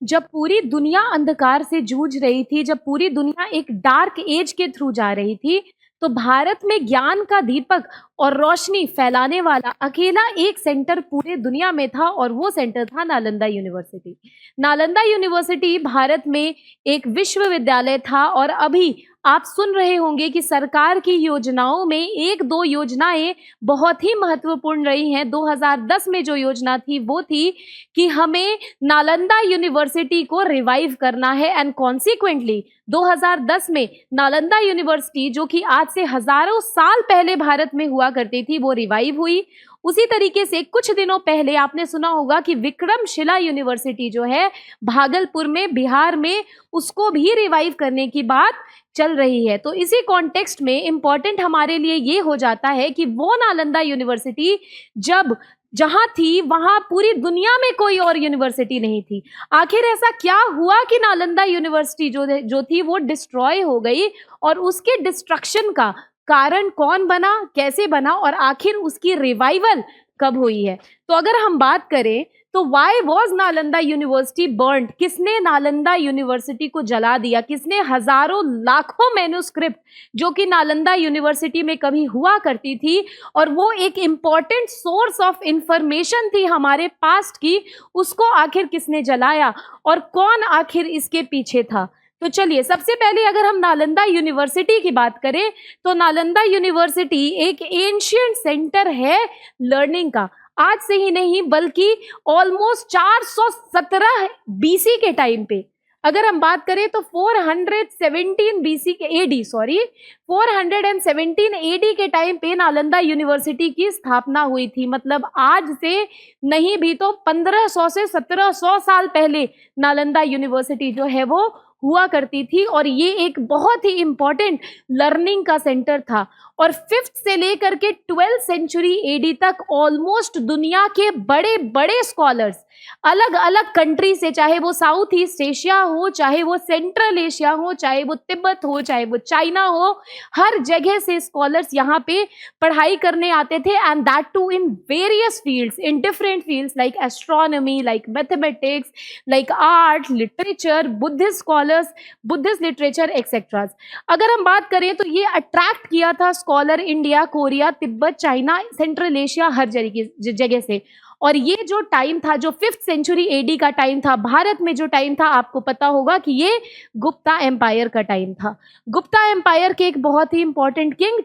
जब पूरी दुनिया अंधकार से जूझ रही थी, जब पूरी दुनिया एक डार्क एज के थ्रू जा रही थी, तो भारत में ज्ञान का दीपक और रोशनी फैलाने वाला अकेला एक सेंटर पूरे दुनिया में था और वो सेंटर था नालंदा यूनिवर्सिटी। नालंदा यूनिवर्सिटी भारत में एक विश्वविद्यालय था और अभी आप सुन रहे होंगे कि सरकार की योजनाओं में एक दो योजनाएं बहुत ही महत्वपूर्ण रही हैं। 2010 में जो योजना थी वो थी कि हमें नालंदा यूनिवर्सिटी को रिवाइव करना है एंड कॉन्सिक्वेंटली 2010 में नालंदा यूनिवर्सिटी, जो कि आज से हजारों साल पहले भारत में हुआ करती थी, वो रिवाइव हुई। उसी तरीके से कुछ दिनों पहले आपने सुना होगा कि विक्रमशिला यूनिवर्सिटी जो है भागलपुर में, बिहार में, उसको भी रिवाइव करने की बात चल रही है। तो इसी कॉन्टेक्स्ट में इम्पॉर्टेंट हमारे लिए ये हो जाता है कि वो नालंदा यूनिवर्सिटी जब जहां थी वहां पूरी दुनिया में कोई और यूनिवर्सिटी नहीं थी। आखिर ऐसा क्या हुआ कि नालंदा यूनिवर्सिटी जो थी वो डिस्ट्रॉय हो गई, और उसके डिस्ट्रक्शन का कारण कौन बना, कैसे बना, और आखिर उसकी रिवाइवल कब हुई है। तो अगर हम बात करें तो why was Nalanda university burned, किसने नालंदा यूनिवर्सिटी को जला दिया, किसने हजारों लाखों मैन्युस्क्रिप्ट जो कि नालंदा यूनिवर्सिटी में कभी हुआ करती थी और वो एक इम्पॉर्टेंट सोर्स ऑफ इंफॉर्मेशन थी हमारे पास्ट की, उसको आखिर किसने जलाया और कौन आखिर इसके पीछे था। तो चलिए, सबसे पहले अगर हम नालंदा यूनिवर्सिटी की बात करें तो नालंदा यूनिवर्सिटी एक एंशिएंट सेंटर है लर्निंग का। आज से ही नहीं बल्कि ऑलमोस्ट 417 बीसी के टाइम पे अगर हम बात करें तो 417 बीसी के एडी 417 एडी के टाइम पे नालंदा यूनिवर्सिटी की स्थापना हुई थी। मतलब आज से नहीं भी तो 1500 से 1700 साल पहले नालंदा यूनिवर्सिटी जो है वो हुआ करती थी और ये एक बहुत ही इंपॉर्टेंट लर्निंग का सेंटर था। और 5th से लेकर के 12th सेंचुरी एडी तक ऑलमोस्ट दुनिया के बड़े बड़े स्कॉलर्स अलग अलग कंट्री से, चाहे वो साउथ ईस्ट एशिया हो, चाहे वो सेंट्रल एशिया हो, चाहे वो तिब्बत हो, चाहे वो चाइना हो, हर जगह से स्कॉलर्स यहाँ पे पढ़ाई करने आते थे। And that too in various fields, in different fields like astronomy, like mathematics, like art, literature, Buddhist scholars, Buddhist literature etcetera. अगर हम बात करें तो ये अट्रैक्ट किया था scholar India, Korea, Tibet, China, Central Asia, हर जगह से। और ये जो टाइम था, जो 5th सेंचुरी एडी का टाइम था, भारत में जो टाइम था, आपको पता होगा कि ये गुप्ता एम्पायर का टाइम था। गुप्ता एम्पायर के एक बहुत ही इंपॉर्टेंट किंग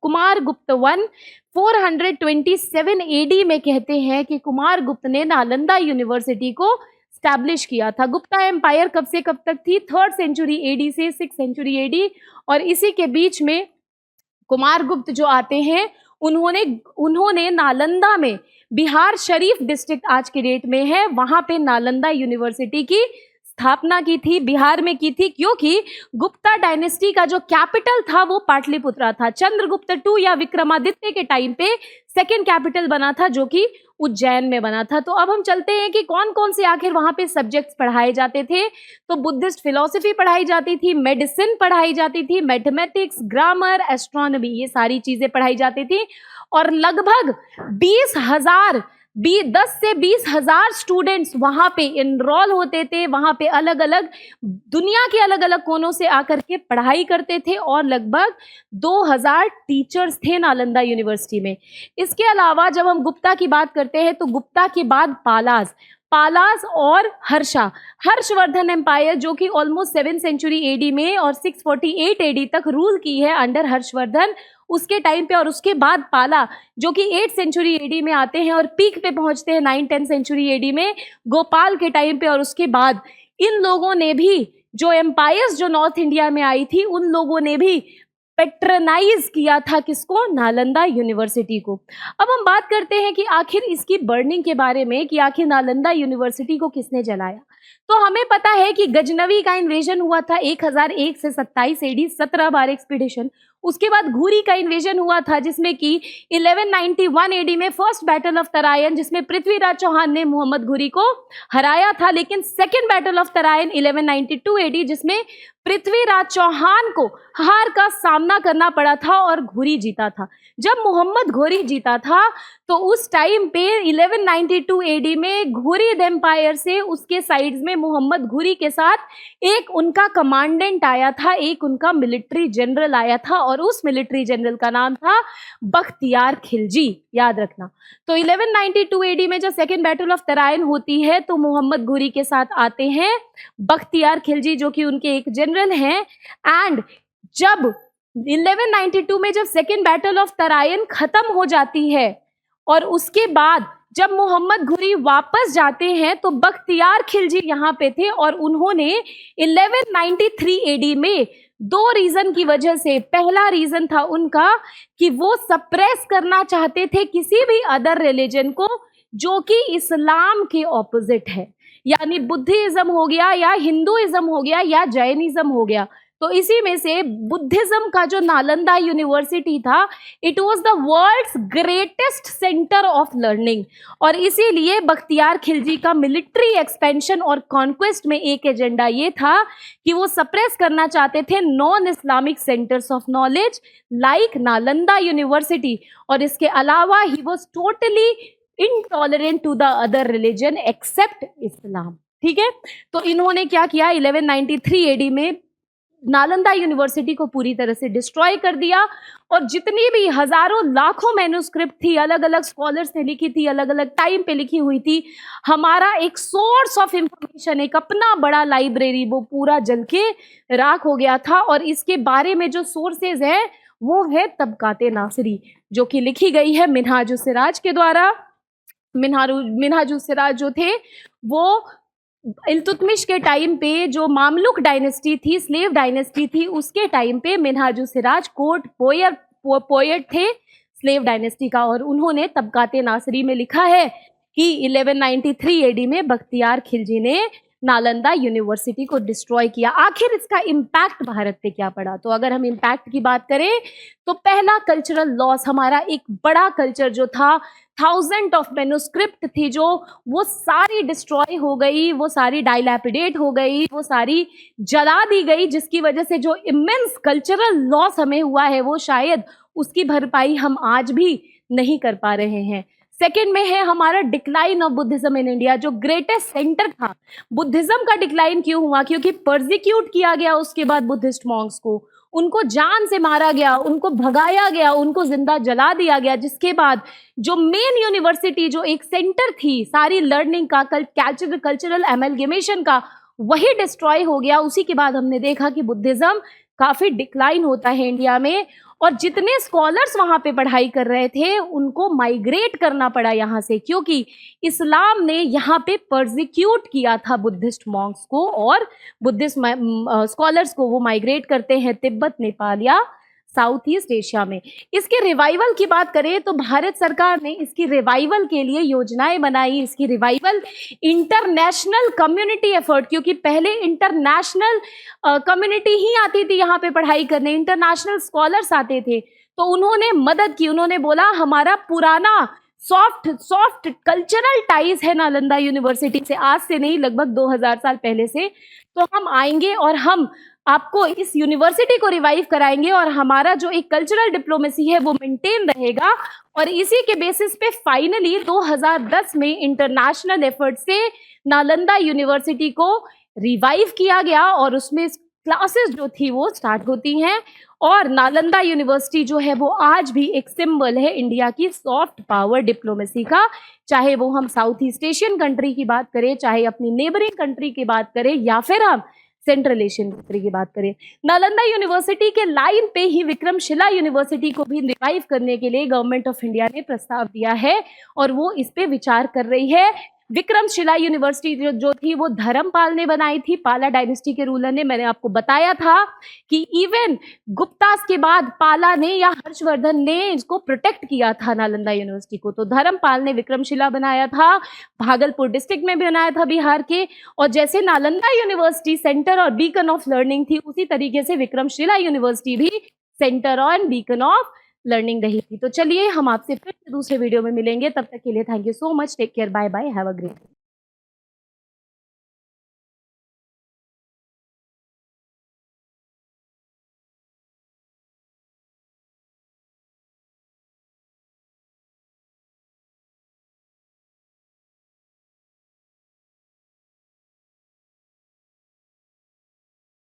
कुमार गुप्त 427 एडी में कहते हैं कि कुमार गुप्त ने नालंदा यूनिवर्सिटी को स्टैब्लिश किया था। गुप्ता एम्पायर कब से कब तक थी? 3rd सेंचुरी एडी से 6th सेंचुरी एडी। और इसी के बीच में कुमार गुप्त जो आते हैं उन्होंने नालंदा में, बिहार शरीफ डिस्ट्रिक्ट आज के डेट में है, वहां पे नालंदा यूनिवर्सिटी की स्थापना की थी, बिहार में की थी, क्योंकि गुप्ता डायनेस्टी का जो कैपिटल था वो पाटलिपुत्रा था। चंद्रगुप्त 2 या विक्रमादित्य के टाइम पे सेकंड कैपिटल बना था जो कि उज्जैन में बना था। तो अब हम चलते हैं कि कौन कौन से आखिर वहां पे सब्जेक्ट्स पढ़ाए जाते थे। तो बुद्धिस्ट फिलॉसफी पढ़ाई जाती थी, मेडिसिन पढ़ाई जाती थी, मैथमेटिक्स, ग्रामर, एस्ट्रोनॉमी, ये सारी चीजें पढ़ाई जाती थी। और लगभग 10 से 20,000 स्टूडेंट्स वहां पे इनरोल होते थे। वहां पे अलग अलग दुनिया के अलग अलग कोनों से आकर के पढ़ाई करते थे और लगभग 2000 टीचर्स थे नालंदा यूनिवर्सिटी में। इसके अलावा जब हम गुप्ता की बात करते हैं तो गुप्ता के बाद पालास और हर्षवर्धन एम्पायर, जो कि ऑलमोस्ट 7th सेंचुरी एडी में और 648 एडी तक रूल की है अंडर हर्षवर्धन, उसके टाइम पे। और उसके बाद पाला जो कि 8th सेंचुरी एडी में आते हैं और पीक पे पहुंचते हैं 9th-10th सेंचुरी एडी में गोपाल के टाइम पे। और उसके बाद इन लोगों ने भी, जो एम्पायर्स जो नॉर्थ इंडिया में आई थी, उन लोगों ने भी पेट्रनाइज किया था किसको? नालंदा यूनिवर्सिटी को। अब हम बात करते हैं कि आखिर इसकी बर्निंग के बारे में, कि आखिर नालंदा यूनिवर्सिटी को किसने जलाया। तो हमें पता है कि गजनवी का इन्वेजन हुआ था 1001 से 27 एडी, 17 बार एक्सपीडिशन। उसके बाद घुरी का इन्वेजन हुआ था जिसमें कि 1191 एडी में फर्स्ट बैटल ऑफ तरायन, जिसमें पृथ्वीराज चौहान ने मोहम्मद घुरी को हराया था। लेकिन second battle of Tarain 1192 AD, जिसमें पृथ्वीराज चौहान को हार का सामना करना पड़ा था और घुरी जीता था। जब मोहम्मद घुरी जीता था तो उस टाइम पे 1192 एडी में घुरिद एम्पायर से उसके साइड्स में मोहम्मद घुरी के साथ एक उनका कमांडेंट आया था, एक उनका मिलिट्री जनरल आया था, और उस मिलिट्री जनरल का नाम था बख्तियार खिलजी, याद रखना। तो 1192 एडी में जब सेकेंड बैटल ऑफ तराइन होती है तो मोहम्मद घुरी के साथ आते हैं बख्तियार खिलजी, जो कि उनके एक जनरल हैं। एंड जब 1192 में जब सेकेंड बैटल ऑफ तराइन खत्म हो जाती है और उसके बाद जब मोहम्मद घुरी वापस जाते हैं तो बख्तियार खिलजी यहाँ पे थे, और उन्होंने 1193 एडी में दो रीजन की वजह से, पहला रीजन था उनका कि वो सप्रेस करना चाहते थे किसी भी अदर रिलीजन को जो कि इस्लाम के ऑपोजिट है, यानी बुद्धिज्म हो गया या हिंदुइज्म हो गया या जैनिज्म हो गया। तो इसी में से बुद्धिज्म का जो नालंदा यूनिवर्सिटी था, it was the world's greatest centre of learning, और इसीलिए बख्तियार खिलजी का मिलिट्री एक्सपेंशन और कॉन्क्वेस्ट में एक एजेंडा ये था कि वो सप्रेस करना चाहते थे non Islamic centres of knowledge like Nalanda university, और इसके अलावा he was totally intolerant to the other religion except Islam. ठीक है, तो इन्होंने क्या किया, 1193 एडी में नालंदा यूनिवर्सिटी को पूरी तरह से डिस्ट्रॉय कर दिया, और जितनी भी हजारों लाखों मैन्युस्क्रिप्ट थी, अलग अलग स्कॉलर्स ने लिखी थी, अलग अलग टाइम पे लिखी हुई थी, हमारा एक सोर्स ऑफ इंफॉर्मेशन, एक अपना बड़ा लाइब्रेरी, वो पूरा जल के राख हो गया था। और इसके बारे में जो सोर्सेज है वो है तबकाते नासिरी, जो कि लिखी गई है मिनहाजुस सिराज के द्वारा। मिनहाजुस सिराज जो थे वो इल्तुतमिश के टाइम पे, जो मामलुक डायनेस्टी थी, स्लेव डायनेस्टी थी, उसके टाइम पे मिनहाजुस सिराज कोर्ट पोएट थे स्लेव डायनेस्टी का, और उन्होंने तबकाते नासिरी में लिखा है कि 1193 एडी में बख्तियार खिलजी ने नालंदा यूनिवर्सिटी को डिस्ट्रॉय किया। आखिर इसका इम्पैक्ट भारत पे क्या पड़ा? तो अगर हम इम्पैक्ट की बात करें तो पहला कल्चरल लॉस, हमारा एक बड़ा कल्चर जो था, थाउजेंड ऑफ मैन्युस्क्रिप्ट थी जो, वो सारी डिस्ट्रॉय हो गई, वो सारी डाइलैपिडेट हो गई, वो सारी जला दी गई, जिसकी वजह से जो इमेंस कल्चरल लॉस हमें हुआ है वो शायद उसकी भरपाई हम आज भी नहीं कर पा रहे हैं। सेकेंड में है हमारा decline of Buddhism in India, जो ग्रेटेस्ट सेंटर था। बुद्धिज्म का डिक्लाइन क्यों हुआ? क्योंकि परसिक्यूट किया गया उसके बाद बुद्धिस्ट मॉन्क्स को, उनको जान से मारा गया, उनको भगाया गया, उनको जिंदा जला दिया गया, जिसके बाद जो मेन यूनिवर्सिटी, जो एक सेंटर थी सारी लर्निंग का, कल्चरल एमलगेमेशन का, वही डिस्ट्रॉय हो गया। उसी के बाद हमने देखा कि बुद्धिज्म काफी डिक्लाइन होता है इंडिया में, और जितने स्कॉलर्स वहां पे पढ़ाई कर रहे थे उनको माइग्रेट करना पड़ा यहाँ से, क्योंकि इस्लाम ने यहाँ पे परसिक्यूट किया था बुद्धिस्ट मॉन्क्स को, और बुद्धिस्ट स्कॉलर्स को वो माइग्रेट करते हैं तिब्बत, नेपाल या साउथ ईस्ट एशिया में। इसके रिवाइवल की बात करें तो भारत सरकार ने इसकी रिवाइवल के लिए योजनाएं बनाई। इसकी रिवाइवल इंटरनेशनल कम्युनिटी एफर्ट, क्योंकि पहले इंटरनेशनल कम्युनिटी ही आती थी यहाँ पे पढ़ाई करने, इंटरनेशनल स्कॉलर्स आते थे, तो उन्होंने मदद की। उन्होंने बोला हमारा पुराना सॉफ्ट कल्चरल टाइज है नालंदा यूनिवर्सिटी से, आज से नहीं लगभग 2000 साल पहले से, तो हम आएंगे और हम आपको इस यूनिवर्सिटी को रिवाइव कराएंगे, और हमारा जो एक कल्चरल डिप्लोमेसी है वो मेंटेन रहेगा। और इसी के बेसिस पे फाइनली 2010 में इंटरनेशनल एफर्ट से नालंदा यूनिवर्सिटी को रिवाइव किया गया, और उसमें क्लासेस जो थी वो स्टार्ट होती हैं। और नालंदा यूनिवर्सिटी जो है वो आज भी एक सिंबल है इंडिया की सॉफ्ट पावर डिप्लोमेसी का, चाहे वो हम साउथ ईस्ट एशियन कंट्री की बात करें, चाहे अपनी नेबरिंग कंट्री की बात करें, या फिर हम सेंट्रल एशियन कंट्री की बात करें। नालंदा यूनिवर्सिटी के लाइन पे ही विक्रमशिला यूनिवर्सिटी को भी रिवाइव करने के लिए गवर्नमेंट ऑफ इंडिया ने प्रस्ताव दिया है, और वो इस पे विचार कर रही है। विक्रमशिला यूनिवर्सिटी जो थी वो धर्मपाल ने बनाई थी, पाला डायनेस्टी के रूलर ने। मैंने आपको बताया था कि इवन गुप्तास के बाद पाला ने या हर्षवर्धन ने इसको प्रोटेक्ट किया था नालंदा यूनिवर्सिटी को। तो धर्मपाल ने विक्रमशिला बनाया था, भागलपुर डिस्ट्रिक्ट में भी बनाया था बिहार के, और जैसे नालंदा यूनिवर्सिटी सेंटर और बीकन ऑफ लर्निंग थी, उसी तरीके से विक्रमशिला यूनिवर्सिटी भी सेंटर और बीकन ऑफ लर्निंग रही थी। तो चलिए हम आपसे फिर दूसरे वीडियो में मिलेंगे, तब तक के लिए thank you so much, take care, bye bye, have a great day.